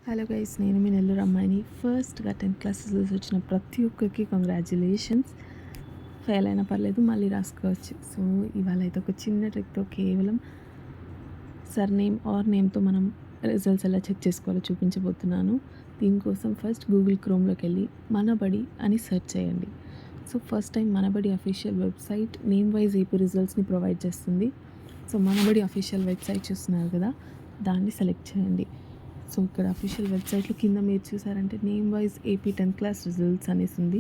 Hello guys, నేను మీ నెల్లూరు అమ్మాయిని. ఫస్ట్గా 10th క్లాస్ రిజల్ట్స్ వచ్చిన ప్రతి ఒక్కరికి కంగ్రాచ్యులేషన్స్. ఫెయిల్ అయినా పర్లేదు, మళ్ళీ రాసుకోవచ్చు. సో ఇవాళ అయితే ఒక చిన్న ట్రిక్తో కేవలం సర్నేమ్ ఆర్ నేమ్తో మనం రిజల్ట్స్ ఎలా చెక్ చేసుకోవాలో చూపించబోతున్నాను. దీనికోసం ఫస్ట్ గూగుల్ క్రోమ్లోకి వెళ్ళి మనబడి అని సెర్చ్ చేయండి. So first time Manabadi official website name wise AP రిజల్ట్స్ని ప్రొవైడ్ చేస్తుంది. సో మనబడి అఫీషియల్ వెబ్సైట్ చూస్తున్నారు కదా, దాన్ని సెలెక్ట్ చేయండి. సో ఇక్కడ అఫీషియల్ వెబ్సైట్లో కింద మీరు చూసారంటే name wise AP 10th class results అనేసి ఉంది.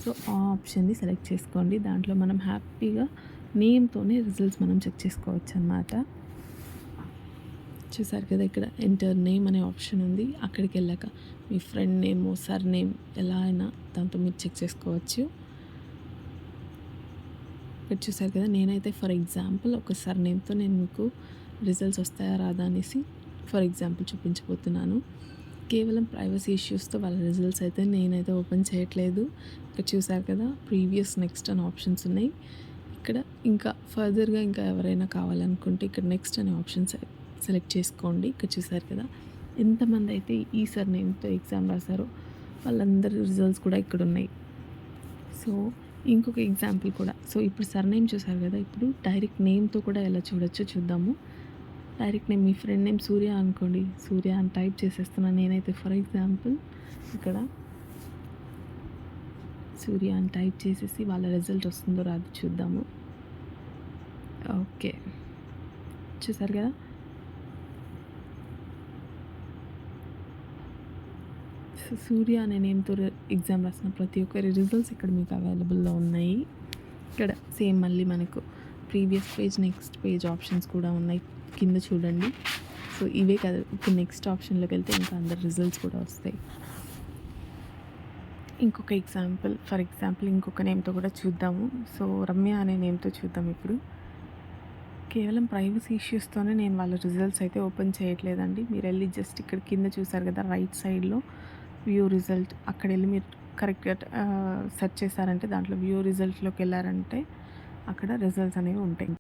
సో ఆ ఆప్షన్ని సెలెక్ట్ చేసుకోండి. దాంట్లో మనం హ్యాపీగా నేమ్తోనే రిజల్ట్స్ మనం చెక్ చేసుకోవచ్చు అన్నమాట. చూసారు కదా, ఇక్కడ ఎంటర్ నేమ్ అనే ఆప్షన్ ఉంది. అక్కడికి వెళ్ళాక మీ ఫ్రెండ్ నేమ్, సర్ నేమ్ ఎలా అయినా దాంతో మీరు చెక్ చేసుకోవచ్చు. ఇక్కడ చూసారు కదా, నేనైతే ఫర్ ఎగ్జాంపుల్ ఒక సర్ నేమ్తో నేను మీకు రిజల్ట్స్ వస్తాయా రాదా అనేసి ఫర్ ఎగ్జాంపుల్ చూపించబోతున్నాను. కేవలం ప్రైవసీ ఇష్యూస్తో వాళ్ళ రిజల్ట్స్ అయితే నేనైతే ఓపెన్ చేయట్లేదు. ఇక్కడ చూసారు కదా, ప్రీవియస్, నెక్స్ట్ అనే ఆప్షన్స్ ఉన్నాయి. ఇక్కడ ఇంకా ఫర్దర్గా ఇంకా ఎవరైనా కావాలనుకుంటే ఇక్కడ నెక్స్ట్ అనే ఆప్షన్ సెలెక్ట్ చేసుకోండి. ఇక్కడ చూసారు కదా, ఎంతమంది అయితే ఈ సర్ నేమ్తో ఎగ్జామ్ రాశారో వాళ్ళందరి రిజల్ట్స్ కూడా ఇక్కడ ఉన్నాయి. సో ఇంకొక ఎగ్జాంపుల్ కూడా, సో ఇప్పుడు సర్ నేమ్ చూసారు కదా, ఇప్పుడు డైరెక్ట్ నేమ్తో కూడా ఎలా చూడొచ్చో చూద్దాము. డైరెక్ట్ నేమ్, మీ ఫ్రెండ్ నేమ్ సూర్య అనుకోండి, సూర్య అని టైప్ చేసేస్తున్నాను నేనైతే. ఫర్ ఎగ్జాంపుల్ ఇక్కడ సూర్య అని టైప్ చేసేసి వాళ్ళ రిజల్ట్ వస్తుందో రాదు చూద్దాము. ఓకే, చూసారు కదా, సూర్య అనే నేమ్తో ఎగ్జామ్ రాసిన ప్రతి ఒక్కరి రిజల్ట్స్ ఇక్కడ మీకు అవైలబుల్లో ఉన్నాయి. ఇక్కడ సేమ్ మళ్ళీ మనకు previous page, next page options కూడా ఉన్నాయి కింద చూడండి. సో ఇవే కదా, ఇప్పుడు నెక్స్ట్ ఆప్షన్లోకి వెళ్తే ఇంకా అందరి రిజల్ట్స్ కూడా వస్తాయి. ఇంకొక ఎగ్జాంపుల్, ఫర్ ఎగ్జాంపుల్ ఇంకొక నేమ్తో కూడా చూద్దాము. సో రమ్య అనే నేమ్తో చూద్దాం. ఇప్పుడు కేవలం ప్రైవసీ ఇష్యూస్తోనే నేను వాళ్ళ రిజల్ట్స్ అయితే ఓపెన్ చేయట్లేదండి. మీరు వెళ్ళి జస్ట్ ఇక్కడ కింద చూసారు కదా, రైట్ సైడ్లో వ్యూ రిజల్ట్, అక్కడ వెళ్ళి మీరు కరెక్ట్గా సెర్చ్ చేశారంటే దాంట్లో వ్యూ రిజల్ట్లోకి వెళ్ళారంటే అక్కడ రిజల్ట్స్ అనేవి ఉంటాయి.